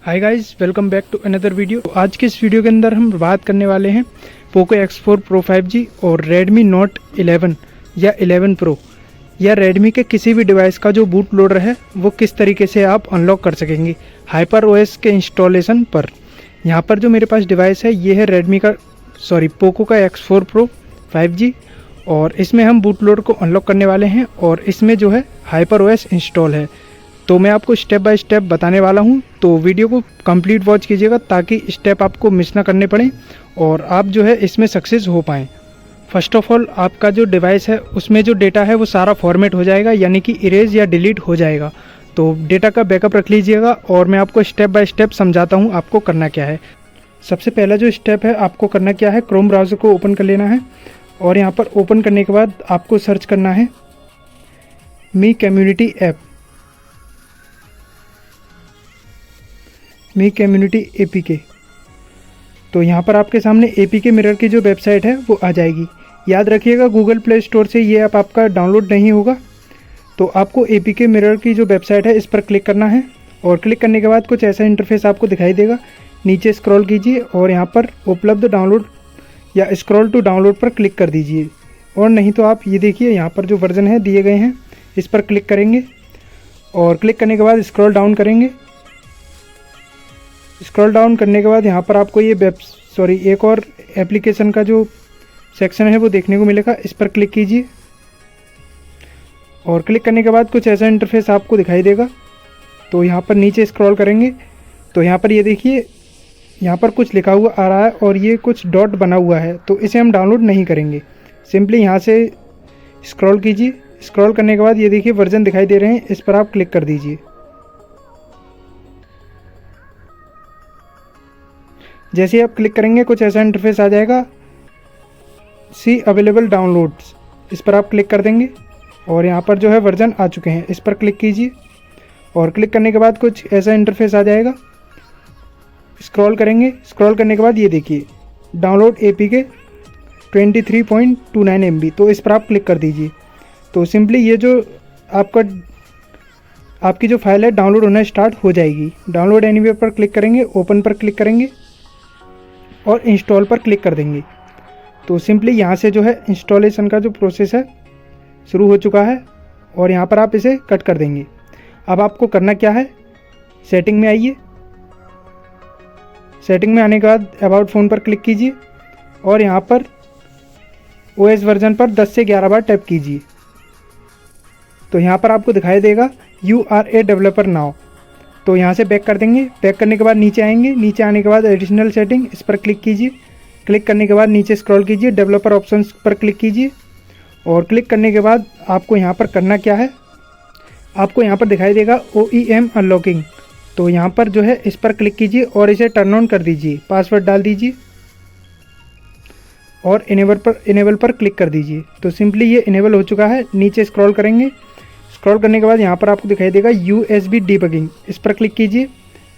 Hi guys, welcome back to another video. आज के इस वीडियो के अंदर हम बात करने वाले हैं पोको X4 Pro 5G और Redmi Note 11 या 11 Pro या Redmi के किसी भी डिवाइस का जो बूट लोडर है वो किस तरीके से आप अनलॉक कर सकेंगे हाइपर OS के इंस्टॉलेशन पर। यहाँ पर जो मेरे पास डिवाइस है ये है पोको का X4 Pro 5G और इसमें हम बूट लोडर को अनलॉक करने वाले हैं और इसमें जो है हाइपर OS इंस्टॉल है। तो मैं आपको स्टेप बाय स्टेप बताने वाला हूं, तो वीडियो को कंप्लीट वॉच कीजिएगा ताकि स्टेप आपको मिस ना करने पड़े और आप जो है इसमें सक्सेस हो पाएँ। फर्स्ट ऑफ ऑल आपका जो डिवाइस है उसमें जो डेटा है वो सारा फॉर्मेट हो जाएगा, यानी कि इरेज या डिलीट हो जाएगा। तो डेटा का बैकअप रख लीजिएगा और मैं आपको स्टेप बाय स्टेप समझाता हूँ आपको करना क्या है। सबसे पहला जो स्टेप है आपको करना क्या है, क्रोम ब्राउज़र को ओपन कर लेना है और यहाँ पर ओपन करने के बाद आपको सर्च करना है मी कम्युनिटी APK। तो यहाँ पर आपके सामने APK मिरर की जो वेबसाइट है वो आ जाएगी। याद रखिएगा गूगल प्ले स्टोर से ये ऐप आपका डाउनलोड नहीं होगा। तो आपको APK मिरर की जो वेबसाइट है इस पर क्लिक करना है और क्लिक करने के बाद कुछ ऐसा इंटरफेस आपको दिखाई देगा। नीचे स्क्रॉल कीजिए और यहाँ पर उपलब्ध डाउनलोड या स्क्रॉल टू डाउनलोड पर क्लिक कर दीजिए, और नहीं तो आप ये देखिए यहाँ पर जो वर्जन है दिए गए हैं इस पर क्लिक करेंगे और क्लिक करने के बाद स्क्रॉल डाउन करेंगे। स्क्रॉल डाउन करने के बाद यहाँ पर आपको ये एक और एप्लीकेशन का जो सेक्शन है वो देखने को मिलेगा। इस पर क्लिक कीजिए और क्लिक करने के बाद कुछ ऐसा इंटरफेस आपको दिखाई देगा। तो यहाँ पर नीचे स्क्रॉल करेंगे तो यहाँ पर ये देखिए यहाँ पर कुछ लिखा हुआ आ रहा है और ये कुछ डॉट बना हुआ है, तो इसे हम डाउनलोड नहीं करेंगे। सिंपली यहाँ से स्क्रॉल कीजिए। स्क्रॉल करने के बाद ये देखिए वर्जन दिखाई दे रहे हैं, इस पर आप क्लिक कर दीजिए। जैसे ही आप क्लिक करेंगे कुछ ऐसा इंटरफेस आ जाएगा, सी अवेलेबल डाउनलोड्स, इस पर आप क्लिक कर देंगे और यहाँ पर जो है वर्जन आ चुके हैं, इस पर क्लिक कीजिए और क्लिक करने के बाद कुछ ऐसा इंटरफेस आ जाएगा। स्क्रॉल करेंगे, स्क्रॉल करने के बाद ये देखिए डाउनलोड APK 23.29 MB, तो इस पर आप क्लिक कर दीजिए। तो सिंपली ये जो आपकी जो फाइल है डाउनलोड होना स्टार्ट हो जाएगी। डाउनलोड एनीवेयर पर क्लिक करेंगे, ओपन पर क्लिक करेंगे और इंस्टॉल पर क्लिक कर देंगे। तो सिंपली यहाँ से जो है इंस्टॉलेशन का जो प्रोसेस है शुरू हो चुका है और यहाँ पर आप इसे कट कर देंगे। अब आपको करना क्या है, सेटिंग में आइए। सेटिंग में आने के बाद अबाउट फ़ोन पर क्लिक कीजिए और यहाँ पर OS वर्जन पर 10 से 11 बार टैप कीजिए। तो यहाँ पर आपको दिखाई देगा you are a developer now. तो यहाँ से बैक कर देंगे। बैक करने के बाद नीचे आएंगे, नीचे आने के बाद एडिशनल सेटिंग, इस पर क्लिक कीजिए। क्लिक करने के बाद नीचे स्क्रॉल कीजिए, डेवलपर ऑप्शंस पर क्लिक कीजिए और क्लिक करने के बाद आपको यहाँ पर करना क्या है, आपको यहाँ पर दिखाई देगा OEM अनलॉकिंग। तो यहाँ पर जो है इस पर क्लिक कीजिए और इसे टर्न ऑन कर दीजिए। पासवर्ड डाल दीजिए और इनेबल पर क्लिक कर दीजिए। तो सिंपली ये इनेबल हो चुका है। नीचे स्क्रॉल करेंगे, स्क्रॉल करने के बाद यहाँ पर आपको दिखाई देगा USB डिबगिंग, इस पर क्लिक कीजिए।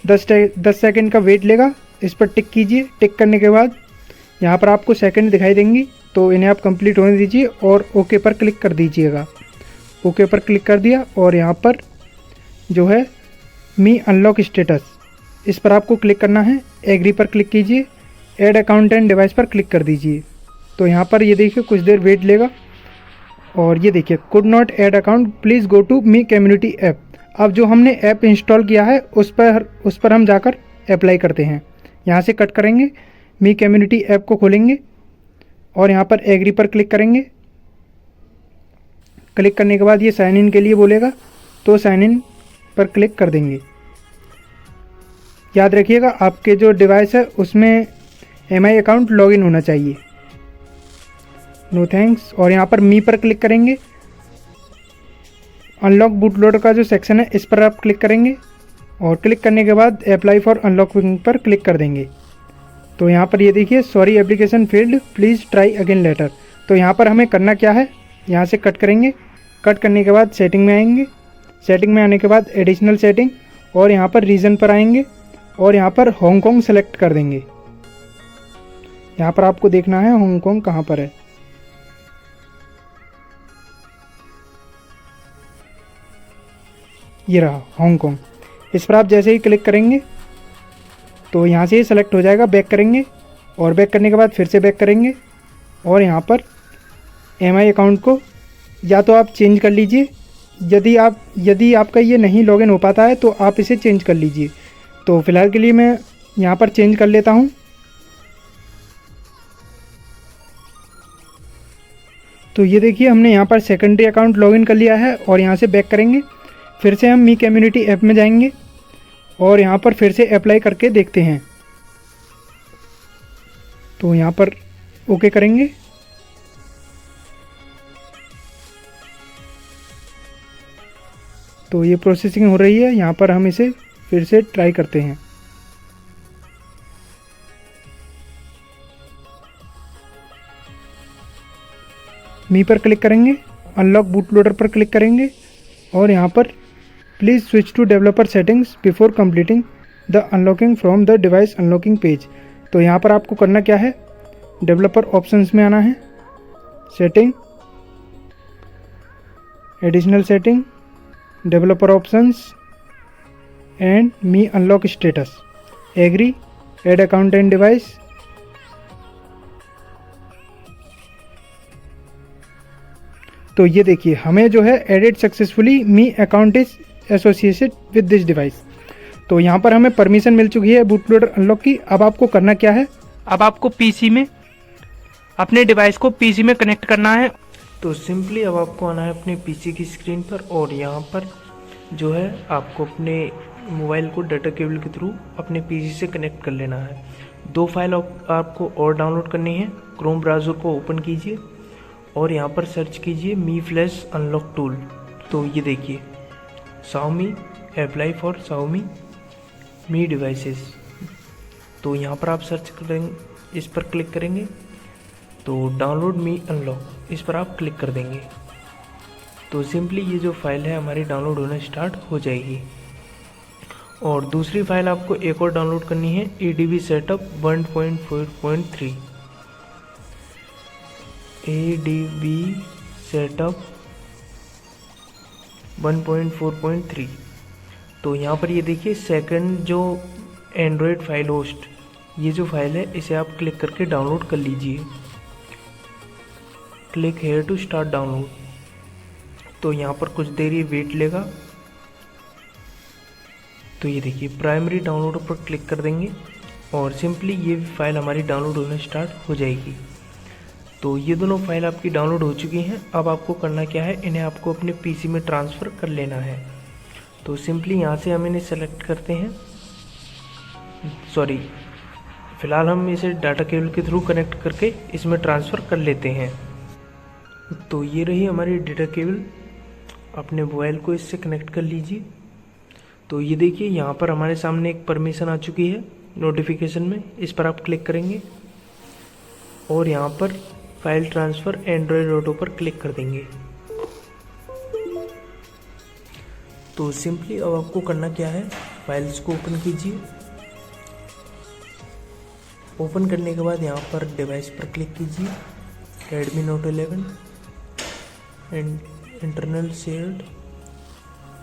10 सेकंड का वेट लेगा, इस पर टिक कीजिए। टिक करने के बाद यहाँ पर आपको सेकंड दिखाई देंगी, तो इन्हें आप कंप्लीट होने दीजिए और ओके पर क्लिक कर दीजिएगा। ओके पर क्लिक कर दिया और यहाँ पर जो है मी अनलॉक स्टेटस, इस पर आपको क्लिक करना है। एग्री पर क्लिक कीजिए, ऐड अकाउंट एंड डिवाइस पर क्लिक कर दीजिए। तो यहाँ पर ये देखिए कुछ देर वेट लेगा और ये देखिए could not add account, please go to Mi community app. अब जो हमने ऐप इंस्टॉल किया है उस पर हम जाकर अप्लाई करते हैं। यहाँ से कट करेंगे, मी कम्युनिटी ऐप को खोलेंगे और यहाँ पर एग्री पर क्लिक करेंगे। क्लिक करने के बाद ये साइन इन के लिए बोलेगा, तो साइन इन पर क्लिक कर देंगे। याद रखिएगा आपके जो डिवाइस है उसमें MI अकाउंट लॉगिन होना चाहिए। No thanks. और यहाँ पर मी पर क्लिक करेंगे। अनलॉक बूट लोडर का जो सेक्शन है इस पर आप क्लिक करेंगे और क्लिक करने के बाद अप्लाई फॉर अनलॉकिंग पर क्लिक कर देंगे। तो यहाँ पर ये देखिए sorry application failed, please try again later. तो यहाँ पर हमें करना क्या है, यहाँ से कट करेंगे। कट करने के बाद सेटिंग में आएंगे। सेटिंग में आने के बाद एडिशनल सेटिंग और यहाँ पर रीजन पर आएंगे और यहाँ पर हांगकांग सेलेक्ट कर देंगे। यहाँ पर आपको देखना है हांगकांग कहाँ पर है। ये रहा हांगकांग। इस पर आप जैसे ही क्लिक करेंगे तो यहाँ से ये सेलेक्ट हो जाएगा, बैक करेंगे और बैक करने के बाद फिर से बैक करेंगे और यहाँ पर EMI अकाउंट को या तो आप चेंज कर लीजिए, यदि आपका ये नहीं लॉगिन हो पाता है तो आप इसे चेंज कर लीजिए। तो फ़िलहाल के लिए मैं यहाँ पर चेंज कर लेता हूँ। तो ये देखिए हमने यहाँ पर सेकेंडरी अकाउंट लॉगिन कर लिया है और यहाँ से बैक करेंगे, फिर से हम मी कम्युनिटी ऐप में जाएंगे और यहाँ पर फिर से अप्लाई करके देखते हैं। तो यहाँ पर ओके करेंगे। तो ये प्रोसेसिंग हो रही है, यहाँ पर हम इसे फिर से ट्राई करते हैं। मी पर क्लिक करेंगे, अनलॉक बूट लोडर पर क्लिक करेंगे और यहाँ पर please switch to developer settings before completing the unlocking from the device unlocking page. तो यहाँ पर आपको करना क्या है, डेवलपर ऑप्शंस में आना है, setting, additional setting, developer options and Mi unlock status, agree, add account and device. तो ये देखिए हमें जो है added successfully Mi account is associated with this device. तो यहाँ पर हमें परमिशन मिल चुकी है बूट लोडर अनलॉक की। अब आपको करना क्या है, अब आपको पीसी में अपने डिवाइस को पीसी में कनेक्ट करना है। तो सिंपली अब आपको आना है अपने पीसी की स्क्रीन पर और यहाँ पर जो है आपको अपने मोबाइल को डाटा केबल के थ्रू अपने पीसी से कनेक्ट कर लेना है। 2 फाइल आपको और डाउनलोड करनी है। क्रोम ब्राउज़र को ओपन कीजिए और यहाँ पर सर्च कीजिए मी फ्लैश अनलॉक टूल। तो ये देखिए Xiaomi apply for Xiaomi me devices. तो यहाँ पर आप सर्च करेंगे, इस पर क्लिक करेंगे तो डाउनलोड मी अनलॉक, इस पर आप क्लिक कर देंगे तो सिंपली ये जो फाइल है हमारी डाउनलोड होना स्टार्ट हो जाएगी। और दूसरी फाइल आपको एक और डाउनलोड करनी है, ADB सेटअप 1.4.3, ADB सेटअप 1.4.3। तो यहाँ पर ये देखिए सेकंड जो एंड्रॉयड फाइल होस्ट, ये जो फाइल है इसे आप क्लिक करके डाउनलोड कर लीजिए। Click here to start download. तो यहाँ पर कुछ देर ये वेट लेगा। तो ये देखिए प्राइमरी डाउनलोड पर क्लिक कर देंगे और सिंपली ये फाइल हमारी डाउनलोड होना स्टार्ट हो जाएगी। तो ये दोनों फाइल आपकी डाउनलोड हो चुकी हैं। अब आपको करना क्या है, इन्हें आपको अपने पीसी में ट्रांसफ़र कर लेना है। तो सिंपली यहाँ से हम इन्हें सेलेक्ट करते हैं, फ़िलहाल हम इसे डाटा केबल के थ्रू कनेक्ट करके इसमें ट्रांसफ़र कर लेते हैं। तो ये रही हमारी डाटा केबल, अपने मोबाइल को इससे कनेक्ट कर लीजिए। तो ये देखिए यहाँ पर हमारे सामने एक परमिशन आ चुकी है नोटिफिकेशन में, इस पर आप क्लिक करेंगे और यहाँ पर फाइल ट्रांसफ़र एंड्रॉयड ऑटो पर क्लिक कर देंगे। तो सिंपली अब आपको करना क्या है, फाइल्स को ओपन कीजिए। ओपन करने के बाद यहाँ पर डिवाइस पर क्लिक कीजिए, Redmi Note 11 and internal shared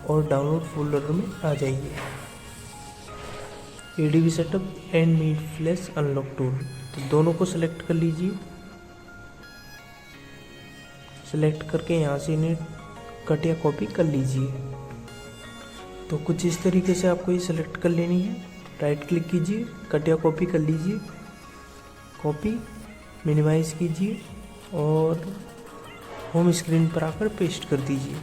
और डाउनलोड फोल्डर में आ जाइए। ADB setup and me flash unlock tool, तो दोनों को सिलेक्ट कर लीजिए। सेलेक्ट करके यहाँ से इन्हें कट या कॉपी कर लीजिए। तो कुछ इस तरीके से आपको ये सिलेक्ट कर लेनी है। राइट क्लिक कीजिए, कट या कॉपी कर लीजिए, कॉपी मिनिमाइज़ कीजिए और होम स्क्रीन पर आकर पेस्ट कर दीजिए।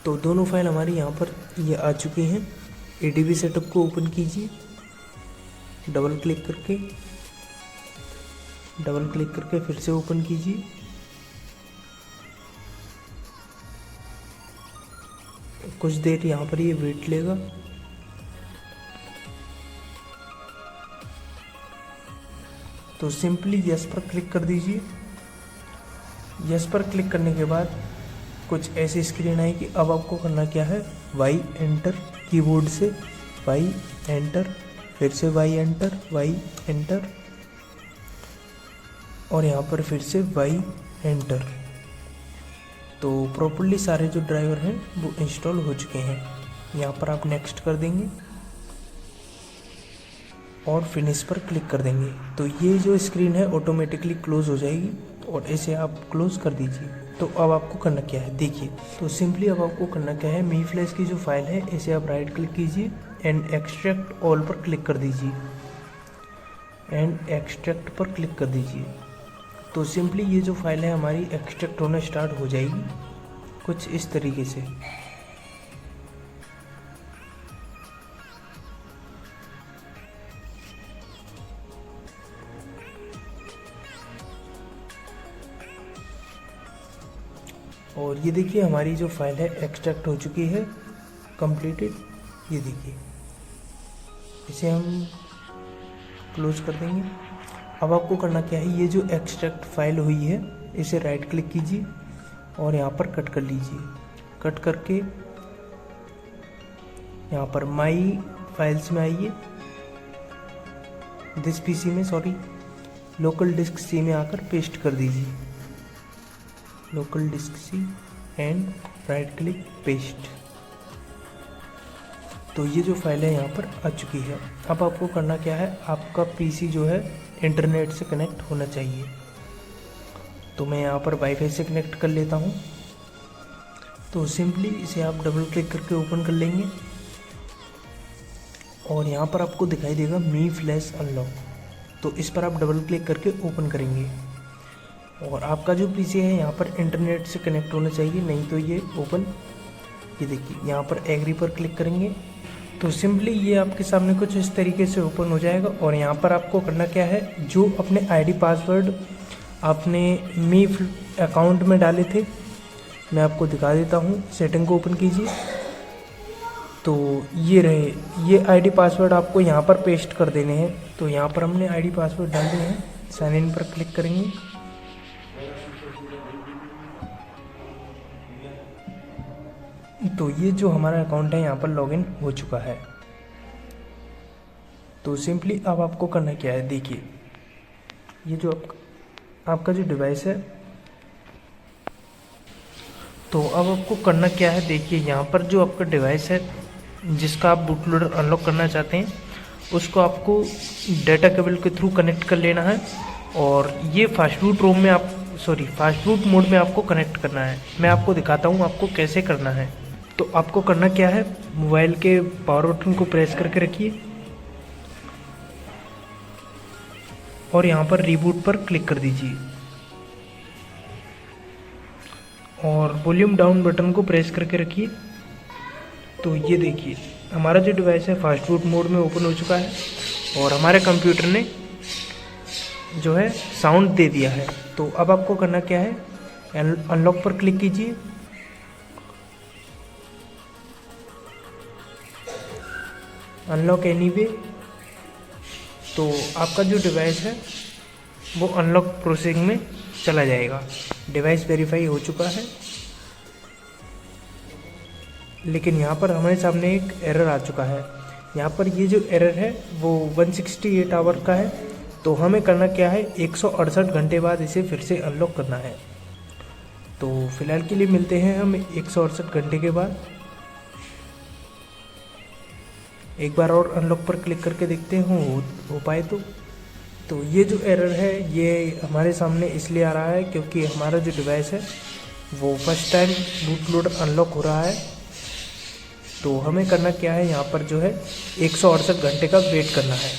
तो दोनों फाइल हमारी यहाँ पर ये आ चुकी हैं। ADB सेटअप को ओपन कीजिए, डबल क्लिक करके फिर से ओपन कीजिए। कुछ देर यहाँ पर ये वेट लेगा। तो सिंपली यस पर क्लिक कर दीजिए। यस पर क्लिक करने के बाद कुछ ऐसी स्क्रीन आएगी। अब आपको करना क्या है, वाई एंटर, कीबोर्ड से वाई एंटर, फिर से वाई एंटर, वाई एंटर और यहाँ पर फिर से वाई एंटर। तो प्रॉपर्ली सारे जो ड्राइवर हैं वो इंस्टॉल हो चुके हैं। यहाँ पर आप नेक्स्ट कर देंगे और फिनिश पर क्लिक कर देंगे। तो ये जो स्क्रीन है ऑटोमेटिकली क्लोज हो जाएगी और इसे आप क्लोज कर दीजिए। तो अब आपको करना क्या है देखिए। तो सिंपली अब आपको करना क्या है, मी फ्लैश की जो फाइल है इसे आप राइट क्लिक कीजिए एंड एक्सट्रैक्ट ऑल पर क्लिक कर दीजिए एंड एक्सट्रैक्ट पर क्लिक कर दीजिए। तो सिंपली ये जो फाइल है हमारी एक्सट्रैक्ट होना स्टार्ट हो जाएगी कुछ इस तरीके से। और ये देखिए हमारी जो फाइल है एक्सट्रैक्ट हो चुकी है कंप्लीटेड। ये देखिए, इसे हम क्लोज कर देंगे। अब आपको करना क्या है, ये जो एक्सट्रैक्ट फाइल हुई है इसे राइट क्लिक कीजिए और यहाँ पर कट कर लीजिए। कट करके यहाँ पर माई फाइल्स में आइए, दिस पीसी में सॉरी लोकल डिस्क सी में आकर पेस्ट कर दीजिए। Local disk C and right click paste. तो ये जो फाइल है यहाँ पर आ चुकी है। अब आपको करना क्या है, आपका पीसी जो है इंटरनेट से कनेक्ट होना चाहिए। तो मैं यहाँ पर वाईफाई से कनेक्ट कर लेता हूँ। तो सिंपली इसे आप डबल क्लिक करके ओपन कर लेंगे और यहाँ पर आपको दिखाई देगा मी फ्लैश अनलॉक। तो इस पर आप डबल क्लिक करके ओपन करेंगे और आपका जो पीसी है यहाँ पर इंटरनेट से कनेक्ट होना चाहिए, नहीं तो ये ओपन। ये देखिए यहाँ पर एग्री पर क्लिक करेंगे तो सिंपली ये आपके सामने कुछ इस तरीके से ओपन हो जाएगा। और यहाँ पर आपको करना क्या है, जो अपने आईडी पासवर्ड आपने मी अकाउंट में डाले थे मैं आपको दिखा देता हूँ। सेटिंग को ओपन कीजिए। तो ये रहे, ये आईडी पासवर्ड आपको यहाँ पर पेस्ट कर देने हैं। तो यहाँ पर हमने आईडी पासवर्ड डाल दिए हैं, साइन इन पर क्लिक करेंगे। तो ये जो हमारा अकाउंट है यहाँ पर लॉगिन हो चुका है। तो सिंपली अब आपको करना क्या है, देखिए ये जो आपका जो डिवाइस है, तो अब आपको करना क्या है, देखिए यहाँ पर जो आपका डिवाइस है जिसका आप बूट लोडर अनलॉक करना चाहते हैं उसको आपको डाटा केबल के थ्रू कनेक्ट कर लेना है। और ये फास्ट बूट मोड में आपको कनेक्ट करना है। मैं आपको दिखाता हूँ आपको कैसे करना है। तो आपको करना क्या है, मोबाइल के पावर बटन को प्रेस करके रखिए और यहाँ पर रीबूट पर क्लिक कर दीजिए और वॉल्यूम डाउन बटन को प्रेस करके रखिए। तो ये देखिए हमारा जो डिवाइस है फास्ट बूट मोड में ओपन हो चुका है और हमारे कंप्यूटर ने जो है साउंड दे दिया है। तो अब आपको करना क्या है, अनलॉक पर क्लिक कीजिए अनलॉक एनीवे। तो आपका जो डिवाइस है वो अनलॉक प्रोसेसिंग में चला जाएगा। डिवाइस वेरीफाई हो चुका है, लेकिन यहाँ पर हमारे सामने एक एरर आ चुका है। यहाँ पर ये जो एरर है वो 168 आवर का है। तो हमें करना क्या है, 168 घंटे बाद इसे फिर से अनलॉक करना है। तो फिलहाल के लिए मिलते हैं हम 168 घंटे के बाद। एक बार और अनलॉक पर क्लिक करके देखते हैं हो पाए तो ये जो एरर है ये हमारे सामने इसलिए आ रहा है क्योंकि हमारा जो डिवाइस है वो first time boot loader unlock हो रहा है। तो हमें करना क्या है, यहाँ पर जो है 168 घंटे का वेट करना है।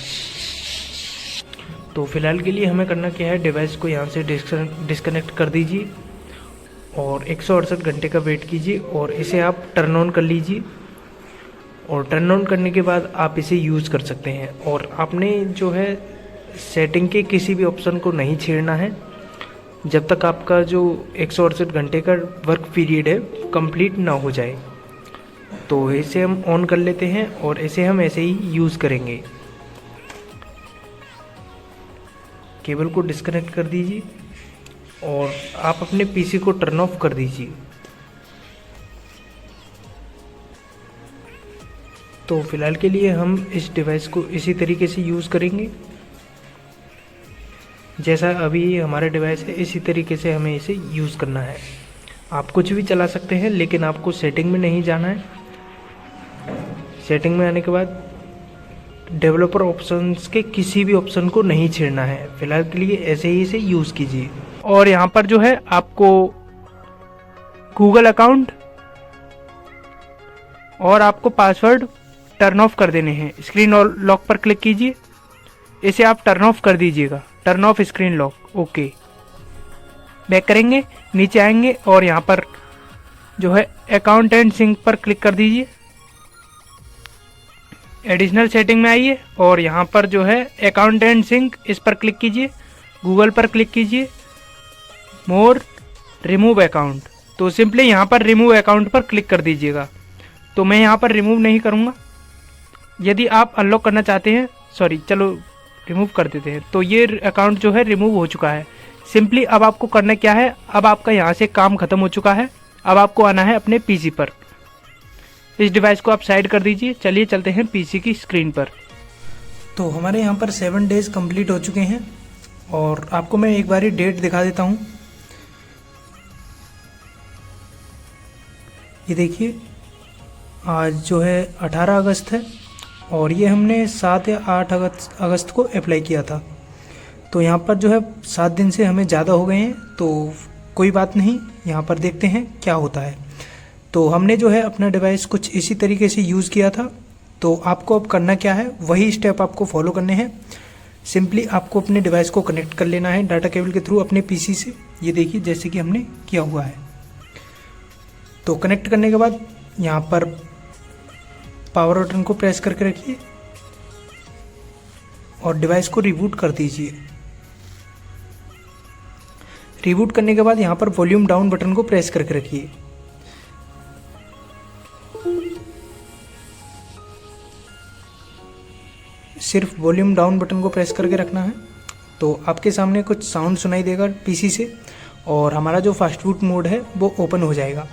तो फिलहाल के लिए हमें करना क्या है, डिवाइस को यहाँ से डिस्कनेक्ट कर दीजिए और 168 घंटे का वेट कीजिए और इसे आप टर्न ऑन कर लीजिए। और टर्न ऑन करने के बाद आप इसे यूज़ कर सकते हैं। और आपने जो है सेटिंग के किसी भी ऑप्शन को नहीं छेड़ना है जब तक आपका जो 168 घंटे का वर्क पीरियड है कंप्लीट ना हो जाए। तो इसे हम ऑन कर लेते हैं और इसे हम ऐसे ही यूज़ करेंगे। केबल को डिस्कनेक्ट कर दीजिए और आप अपने पीसी को टर्न ऑफ कर दीजिए। तो फिलहाल के लिए हम इस डिवाइस को इसी तरीके से यूज़ करेंगे जैसा अभी हमारा डिवाइस है, इसी तरीके से हमें इसे यूज़ करना है। आप कुछ भी चला सकते हैं लेकिन आपको सेटिंग में नहीं जाना है। सेटिंग में आने के बाद डेवलपर ऑप्शंस के किसी भी ऑप्शन को नहीं छेड़ना है, फिलहाल के लिए ऐसे ही इसे यूज़ कीजिए। और यहाँ पर जो है आपको गूगल अकाउंट और आपको पासवर्ड टर्न ऑफ कर देने हैं। स्क्रीन लॉक पर क्लिक कीजिए, इसे आप टर्न ऑफ कर दीजिएगा, turn off screen lock. Okay, back करेंगे, नीचे आएंगे और यहाँ पर जो है अकाउंट एंड सिंक पर क्लिक कर दीजिए। एडिशनल सेटिंग में आइए और यहाँ पर जो है अकाउंट एंड सिंक, इस पर क्लिक कीजिए। गूगल पर क्लिक कीजिए, मोर, रिमूव अकाउंट। तो सिंपली यहाँ पर रिमूव अकाउंट पर क्लिक कर दीजिएगा। तो मैं यहाँ पर रिमूव नहीं करूँगा। यदि आप अनलॉक करना चाहते हैं, सॉरी चलो रिमूव कर देते हैं। तो ये अकाउंट जो है रिमूव हो चुका है। सिंपली अब आपको करना क्या है, अब आपका यहाँ से काम खत्म हो चुका है। अब आपको आना है अपने पीसी पर। इस डिवाइस को आप साइड कर दीजिए। चलिए चलते हैं पीसी की स्क्रीन पर। तो हमारे यहाँ पर 7 डेज़ कंप्लीट हो चुके हैं और आपको मैं एक बारी डेट दिखा देता हूँ। ये देखिए, आज जो है 18 अगस्त है और ये हमने 7 या 8 अगस्त को अप्लाई किया था। तो यहाँ पर जो है 7 दिन से हमें ज़्यादा हो गए हैं, तो कोई बात नहीं, यहाँ पर देखते हैं क्या होता है। तो हमने जो है अपना डिवाइस कुछ इसी तरीके से यूज़ किया था। तो आपको अब करना क्या है, वही स्टेप आपको फॉलो करने हैं। सिंपली आपको अपने डिवाइस को कनेक्ट कर लेना है डाटा केबल के थ्रू अपने पीसी से। ये देखिए जैसे कि हमने किया हुआ है। तो कनेक्ट करने के बाद यहाँ पर पावर बटन को प्रेस करके रखिए और डिवाइस को रिबूट कर दीजिए। रिबूट करने के बाद यहाँ पर वॉल्यूम डाउन बटन को प्रेस करके रखिए। सिर्फ वॉल्यूम डाउन बटन को प्रेस करके रखना है। तो आपके सामने कुछ साउंड सुनाई देगा पीसी से और हमारा जो फास्ट बूट मोड है वो ओपन हो जाएगा।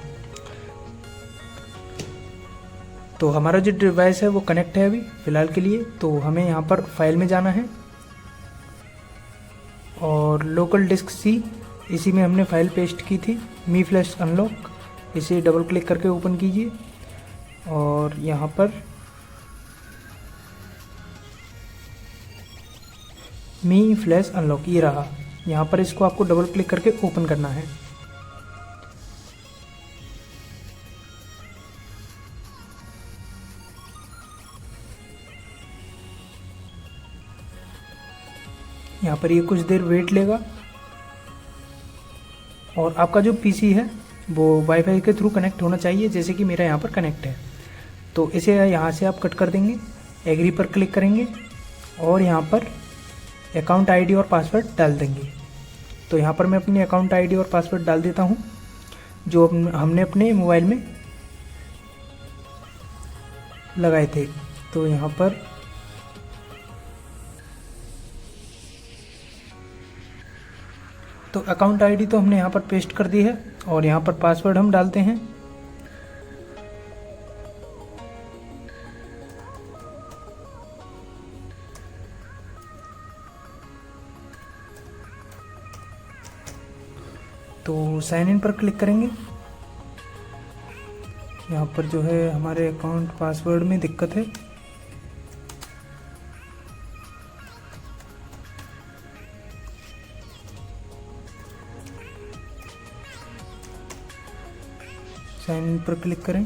तो हमारा जो डिवाइस है वो कनेक्ट है अभी फ़िलहाल के लिए। तो हमें यहाँ पर फाइल में जाना है और लोकल डिस्क सी, इसी में हमने फाइल पेस्ट की थी, मी फ्लैश अनलॉक। इसे डबल क्लिक करके ओपन कीजिए और यहाँ पर मी फ्लैश अनलॉक ये रहा। यहाँ पर इसको आपको डबल क्लिक करके ओपन करना है। यहाँ पर ये कुछ देर वेट लेगा और आपका जो पीसी है वो वाईफाई के थ्रू कनेक्ट होना चाहिए, जैसे कि मेरा यहाँ पर कनेक्ट है। तो इसे यहाँ से आप कट कर देंगे, एग्री पर क्लिक करेंगे और यहाँ पर अकाउंट आईडी और पासवर्ड डाल देंगे। तो यहाँ पर मैं अपनी अकाउंट आईडी और पासवर्ड डाल देता हूँ जो हमने अपने मोबाइल में लगाए थे। तो यहाँ पर तो अकाउंट आईडी तो हमने यहाँ पर पेस्ट कर दी है और यहाँ पर पासवर्ड हम डालते हैं। तो साइन इन पर क्लिक करेंगे। यहाँ पर जो है हमारे अकाउंट पासवर्ड में दिक्कत है। साइन इन पर क्लिक करें।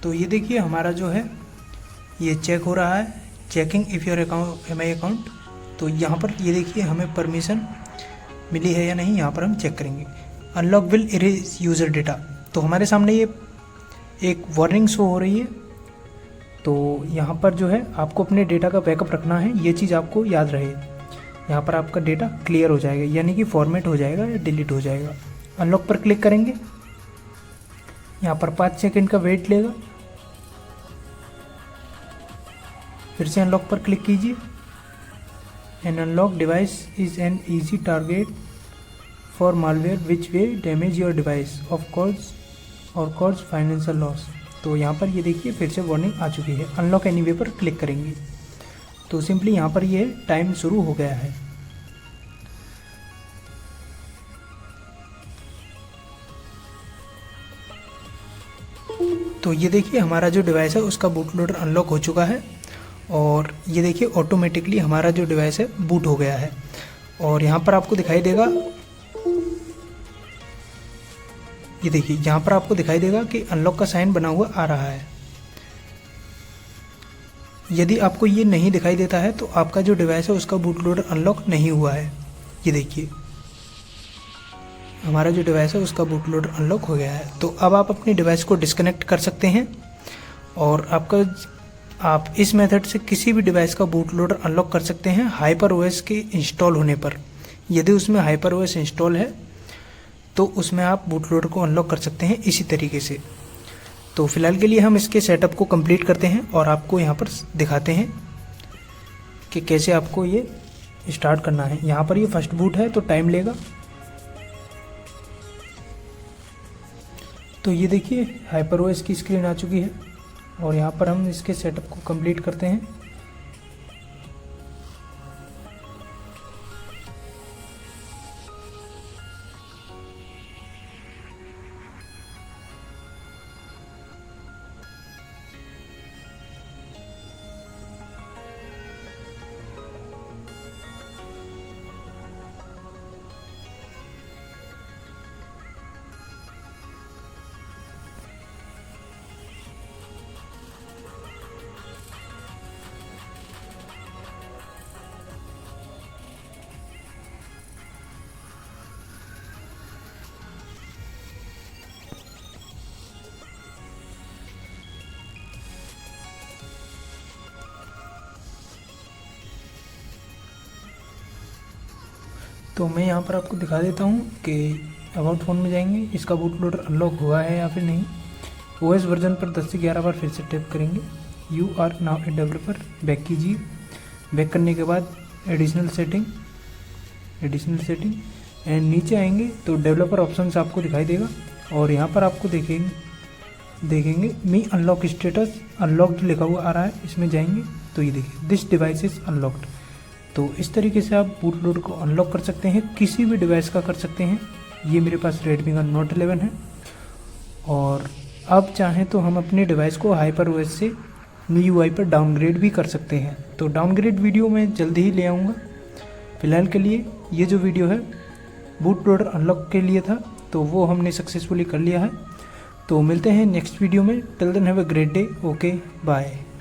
तो ये देखिए हमारा जो है ये चेक हो रहा है, checking if your account M I account. तो यहाँ पर ये देखिए हमें परमिशन मिली है या नहीं, यहाँ पर हम चेक करेंगे। Unlock will erase user data. तो हमारे सामने ये एक वार्निंग शो हो रही है। तो यहाँ पर जो है आपको अपने डेटा का बैकअप रखना है, ये चीज़ आपको याद रहे। यहाँ पर आपका डेटा क्लियर हो जाएगा, यानी कि फॉर्मेट हो जाएगा या डिलीट हो जाएगा। अनलॉक पर क्लिक करेंगे, यहाँ पर 5 सेकंड का वेट लेगा। फिर से अनलॉक पर क्लिक कीजिए। An unlocked device is an easy target for malware which will damage your device of cause financial loss। तो यहाँ पर ये देखिए फिर से वार्निंग आ चुकी है। अनलॉक एनीवे पर क्लिक करेंगे तो सिंपली यहाँ पर ये टाइम शुरू हो गया है। तो ये देखिए हमारा जो डिवाइस है उसका बूट लोडर अनलॉक हो चुका है और ये देखिए ऑटोमेटिकली हमारा जो डिवाइस है बूट हो गया है। और यहाँ पर आपको दिखाई देगा, ये देखिए यहाँ पर आपको दिखाई देगा कि अनलॉक का साइन बना हुआ आ रहा है। यदि आपको ये नहीं दिखाई देता है तो आपका जो डिवाइस है उसका बूट लोडर अनलॉक नहीं हुआ है। ये देखिए हमारा जो डिवाइस है उसका बूट लोडर अनलॉक हो गया है। तो अब आप अपने डिवाइस को डिस्कनेक्ट कर सकते हैं और आप इस मेथड से किसी भी डिवाइस का बूट लोडर अनलॉक कर सकते हैं हाइपर ओएस के इंस्टॉल होने पर। यदि उसमें हाइपर ओएस इंस्टॉल है तो उसमें आप बूट लोडर को अनलॉक कर सकते हैं इसी तरीके से। तो फिलहाल के लिए हम इसके सेटअप को कंप्लीट करते हैं और आपको यहाँ पर दिखाते हैं कि कैसे आपको ये स्टार्ट करना है। यहाँ पर ये फर्स्ट बूट है तो टाइम लेगा। तो ये देखिए हाइपर ओएस की स्क्रीन आ चुकी है और यहाँ पर हम इसके सेटअप को कंप्लीट करते हैं। तो मैं यहाँ पर आपको दिखा देता हूँ कि अबाउट फ़ोन में जाएंगे, इसका बूट लोडर अनलॉक हुआ है या फिर नहीं। ओएस वर्जन पर 10 से 11 बार फिर से टैप करेंगे। You are now a developer, back कीजिए। बैक करने के बाद एडिशनल सेटिंग एंड नीचे आएंगे तो डेवलपर ऑप्शंस आपको दिखाई देगा और यहाँ पर आपको देखेंगे मी अनलॉक स्टेटस अनलॉक्ड लिखा हुआ आ रहा है। इसमें जाएंगे तो ये देखिए दिस डिवाइस इज़ अनलॉक्ड। तो इस तरीके से आप बूट लोडर को अनलॉक कर सकते हैं, किसी भी डिवाइस का कर सकते हैं। ये मेरे पास रेडमी का नोट 11 है और अब चाहें तो हम अपने डिवाइस को हाइपर ओएस से MIUI पर डाउनग्रेड भी कर सकते हैं। तो डाउनग्रेड वीडियो मैं जल्दी ही ले आऊँगा। फिलहाल के लिए ये जो वीडियो है बूट लोडर अनलॉक के लिए था तो वो हमने सक्सेसफुली कर लिया है। तो मिलते हैं नेक्स्ट वीडियो में। Till then have a great day. Okay bye.